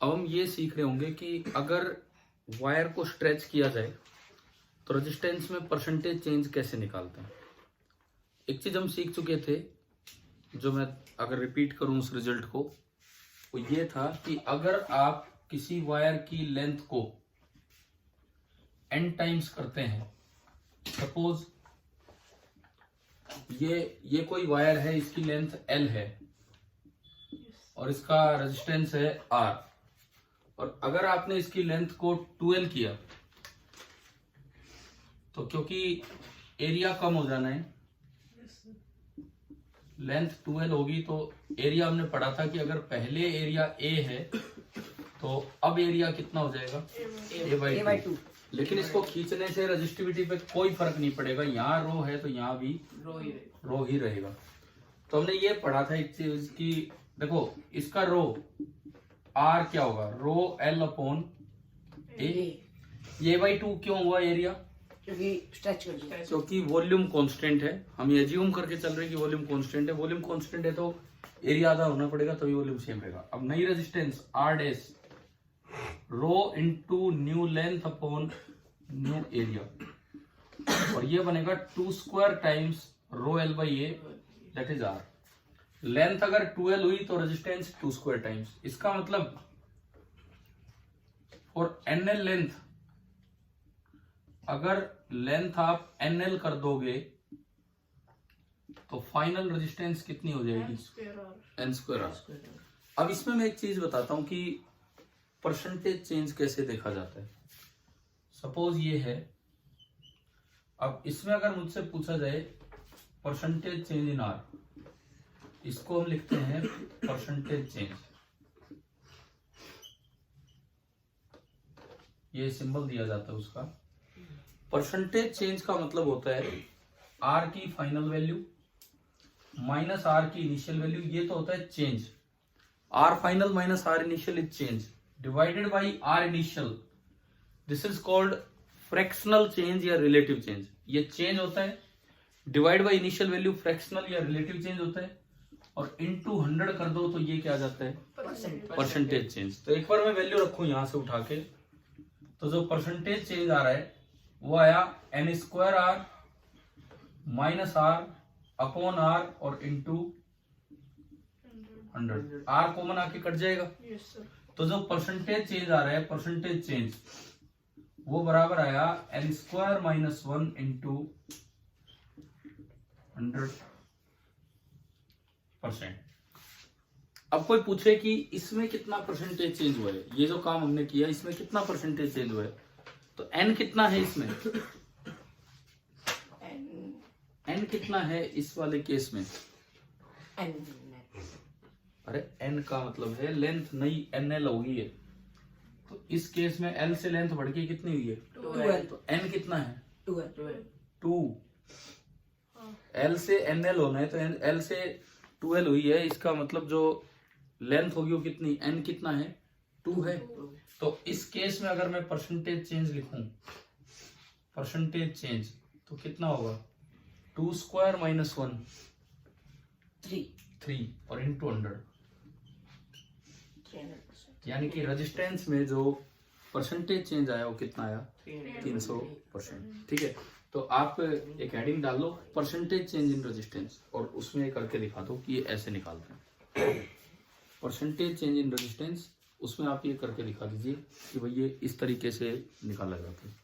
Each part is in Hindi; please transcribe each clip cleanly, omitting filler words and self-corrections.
अब हम ये सीख रहे होंगे कि अगर वायर को स्ट्रेच किया जाए तो रेजिस्टेंस में परसेंटेज चेंज कैसे निकालते हैं। एक चीज हम सीख चुके थे, जो मैं अगर रिपीट करूं उस रिजल्ट को, वो ये था कि अगर आप किसी वायर की लेंथ को n टाइम्स करते हैं, सपोज ये कोई वायर है, इसकी लेंथ l है और इसका रेजिस्टेंस है r, और अगर आपने इसकी लेंथ को 2l किया तो क्योंकि एरिया कम हो जाना है, लेंथ 2l होगी, तो एरिया हमने पढ़ा था कि अगर पहले एरिया a है तो अब एरिया कितना हो जाएगा a/2। लेकिन इसको खींचने से रेजिस्टिविटी पे कोई फर्क नहीं पड़ेगा, यहाँ रो है तो यहाँ भी रो ही रहेगा। तो हमने ये पढ़ा था एक चीज की, देखो इसका रो r क्या होगा, रो l/a। ये a/2 क्यों हुआ एरिया, क्योंकि वॉल्यूम कांस्टेंट है। हम ये एज्यूम करके चल रहे हैं कि वॉल्यूम कांस्टेंट है, वॉल्यूम कांस्टेंट है तो एरिया आधा होना पड़ेगा तभी वॉल्यूम सेम रहेगा। अब नई resistance r dash rho into new length upon new area, और ये बनेगा 2² times rho l/a that is r। Length अगर 2l हुई तो रेजिस्टेंस 2² टाइम्स। इसका मतलब फॉर nl लेंथ, अगर लेंथ आप nl कर दोगे तो फाइनल रेजिस्टेंस कितनी हो जाएगी, n²r। अब इसमें मैं एक चीज बताता हूं कि परसेंटेज चेंज कैसे देखा जाता है। सपोज ये है, अब इसमें अगर मुझसे पूछा जाए परसेंटेज चेंज इन आर, इसको हम लिखते हैं परसेंटेज चेंज, ये सिंबल दिया जाता है उसका। परसेंटेज चेंज का मतलब होता है आर की फाइनल वैल्यू माइनस आर की इनिशियल वैल्यू, ये तो होता है change. R final minus R initial is change divided by R initial, this is called fractional change या रिलेटिव चेंज। ये चेंज होता है, divide by initial value fractional या रिलेटिव चेंज होता है, और इनटू 100 कर दो तो ये क्या आ जाता है, परसेंटेज चेंज। तो एक बार मैं वैल्यू रखूं यहां से उठा के, तो जो परसेंटेज चेंज आ रहा है वो आया n² minus r upon r और इंटू 100। r कॉमन आके कट जाएगा। तो जो परसेंटेज चेंज आ रहा है, परसेंटेज चेंज, वो बराबर आया n² माइनस 1 इंटू 100%। अब कोई पूछे कि इसमें कितना परसेंटेज चेंज हुआ है, ये जो काम हमने किया इसमें कितना परसेंटेज चेंज हुआ है, तो n कितना है इसमें, n कितना है इस वाले केस में, अरे n का मतलब है लेंथ नई nl होगी है, तो इस केस में l से लेंथ बढ़ के कितनी हुई है 2l, तो n कितना है 2 l से nl होना है तो l से 2l हुई है, इसका मतलब जो लेंथ होगी वो कितनी, n कितना है 2 है। तो इस केस में अगर मैं परसेंटेज चेंज लिखूं, परसेंटेज चेंज, तो कितना होगा 2² माइनस 1 3 और इंटू 100, यानी कि रेजिस्टेंस में जो परसेंटेज चेंज आया वो कितना आया 300%। ठीक है, तो आप एक हेडिंग डाल लो परसेंटेज चेंज इन रेजिस्टेंस, और उसमें करके दिखा दो कि ये ऐसे निकालते हैं परसेंटेज चेंज इन रेजिस्टेंस। उसमें आप ये करके दिखा दीजिए कि भाई ये इस तरीके से निकाला जाता है।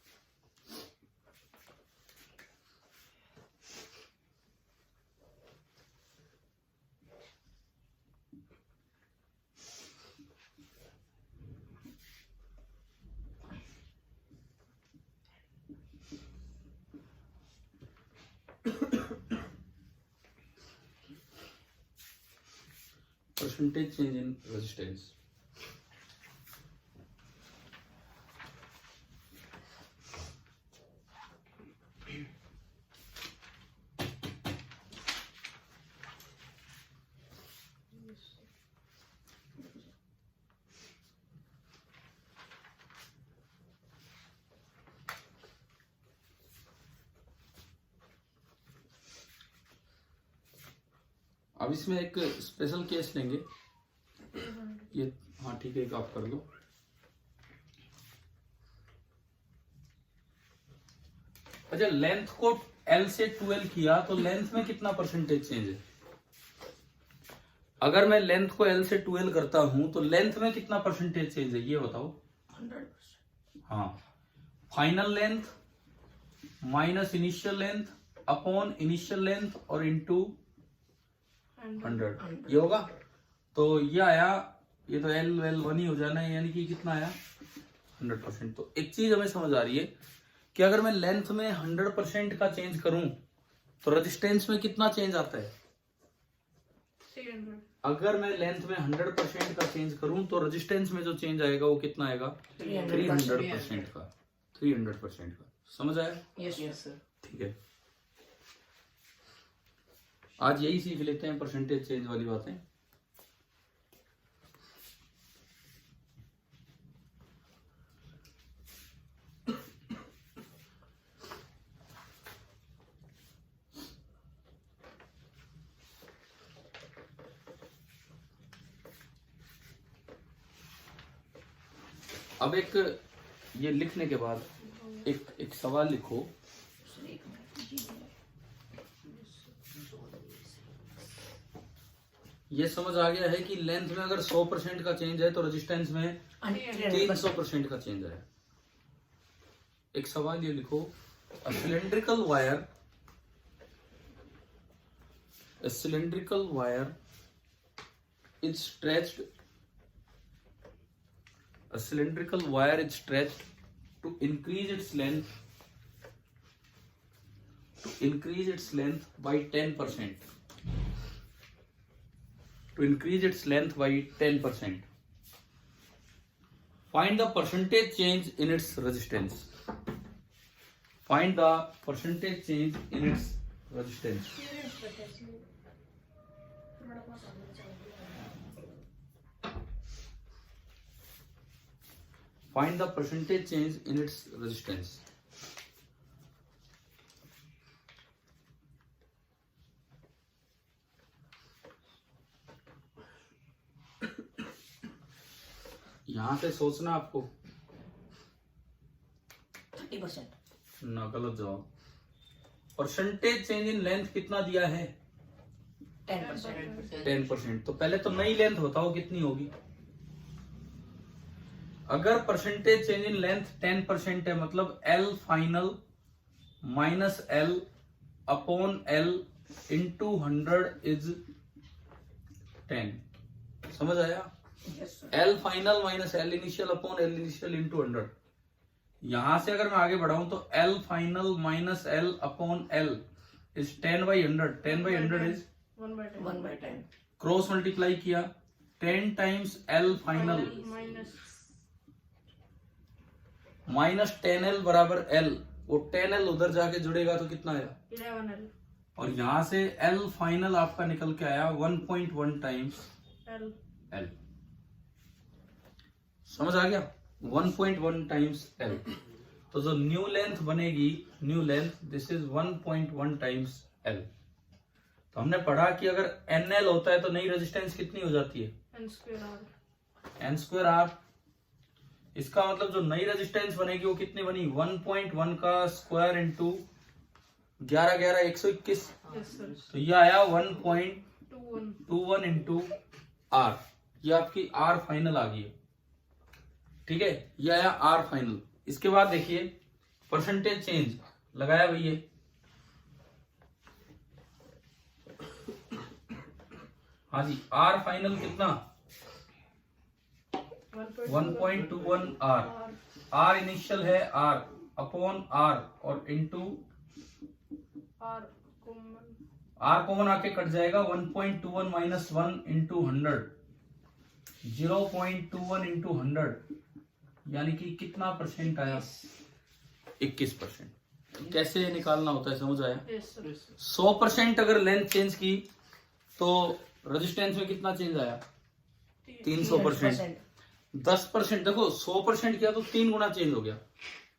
परसेंटेज चेंज इन रेजिस्टेंस, अब इसमें एक स्पेशल केस लेंगे, ये हाँ ठीक है, एक आप कर लो। अच्छा, लेंथ को L से 2L किया तो लेंथ में कितना परसेंटेज चेंज है? अगर मैं लेंथ को L से 2L करता हूं तो लेंथ में कितना परसेंटेज चेंज है ये बताओ। 100%। हाँ, final length minus initial length upon initial length और इनटू 100, ये होगा। तो ये आया, ये तो L 1 ही हो जाना है, यानी कि कितना आया 100%। तो एक चीज हमें समझ आ रही है कि अगर मैं लेंथ में 100% का चेंज करूं तो रेजिस्टेंस में कितना चेंज आता है? 300। अगर मैं लेंथ में 100% का चेंज करूं तो रेजिस्टेंस में जो चेंज आएगा वो कितना आएगा? 300% का। 300% का। समझ आया? Yes sir. ठीक है, आज यही सीख लेते हैं परसेंटेज चेंज वाली बातें। अब एक ये लिखने के बाद एक सवाल लिखो। सर एक मिनट। ये समझ आ गया है कि लेंथ में अगर 100% का चेंज है तो रेजिस्टेंस में 300% का चेंज है। एक सवाल ये लिखो, a cylindrical wire is stretched A cylindrical wire is stretched to increase its length by 10%. To increase its length by 10%. Find the percentage change in its resistance. Find the percentage change in its resistance. Find the percentage change in its resistance. यहां से सोचना आपको। 30%। ना, गलत जवाब। परसेंटेज चेंज इन लेंथ कितना दिया है? 10%। 10%। तो पहले तो नई लेंथ बताओ कितनी होगी। अगर परसेंटेज चेंज इन लेंथ 10% है मतलब L final minus L upon L into 100 is 10। समझ आया? Yes sir. L final minus L initial upon L initial into 100। यहां से अगर मैं आगे बढ़ाऊं तो L final minus L upon L is 10/100। 10/100 is 1/10। Cross multiply किया 10 times L final minus 10L बराबर L। वो 10L उधर जाके जुड़ेगा तो कितना आया? 11L। और यहां से L फाइनल आपका निकल के आया 1.1 टाइम्स L। समझ आ गया? 1.1 टाइम्स L। तो जो न्यू लेंथ बनेगी, new length this is 1.1 times L। तो हमने पढ़ा कि अगर NL होता है तो नई रेजिस्टेंस कितनी हो जाती है? N²R। इसका मतलब जो नई रेजिस्टेंस बनेगी वो कितनी बनी? 1.1 का स्क्वायर इंटू 11 11 121। तो ये आया 1.21 इंटू R। ये आपकी R फाइनल आ गई है। ठीक है, ये आया R फाइनल। इसके बाद देखिए परसेंटेज चेंज लगाया भैया। हाँ जी, R फाइनल कितना? 1.21 R। R इनिशियल है R अपॉन R और इंटू R कॉमन आके कट जाएगा। 1.21 माइनस 1 इंटू 100 0.21 इंटू 100 यानी कि कितना परसेंट आया? 21%। कैसे निकालना होता है समझ आया? 100% अगर लेंथ चेंज की तो रेजिस्टेंस में कितना चेंज आया? 300%। 10% देखो 100% किया तो 3 गुना चेंज हो गया।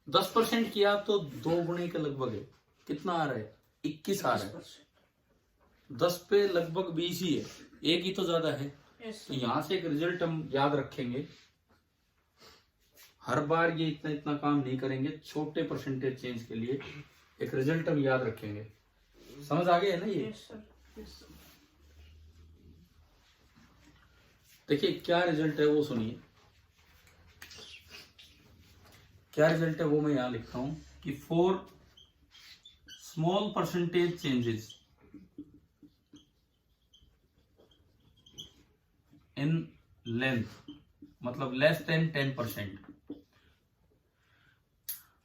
10% किया तो 2 गुने के लगभग है। कितना आ रहा है? 21 आ रहा है। 10 पे लगभग 20 ही है, एक ही तो ज्यादा है। Yes, तो sir. यहां से एक रिजल्ट हम याद रखेंगे, हर बार ये इतना इतना काम नहीं करेंगे, छोटे परसेंटेज चेंज के लिए एक रिजल्ट हम याद रखेंगे। समझ आ गया है ना ये? Yes, sir. Yes, sir. देखिए क्या रिजल्ट है वो सुनिए, क्या रिजल्ट है वो मैं यहां लिखता हूं कि for small percentage changes in length, मतलब less than 10%,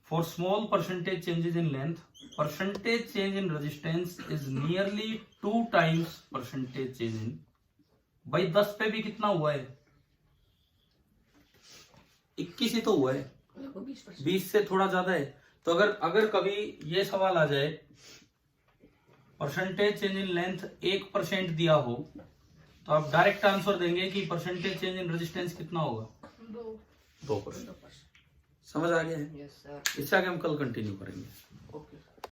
for small percentage changes in length, percentage change in resistance is nearly 2 times percentage change in, भाई 10 पे भी कितना हुआ है, 21 ही तो हुआ है, लगभग 20%। 20 से थोड़ा ज्यादा है। तो अगर कभी ये सवाल आ जाए परसेंटेज चेंज इन लेंथ 1% दिया हो, तो आप डायरेक्ट आंसर देंगे कि परसेंटेज चेंज इन रेजिस्टेंस कितना होगा, 2%। 2%। समझ आ गया है? Yes, sir. इससे आगे हम कल कंटिन्यू करेंगे। Okay.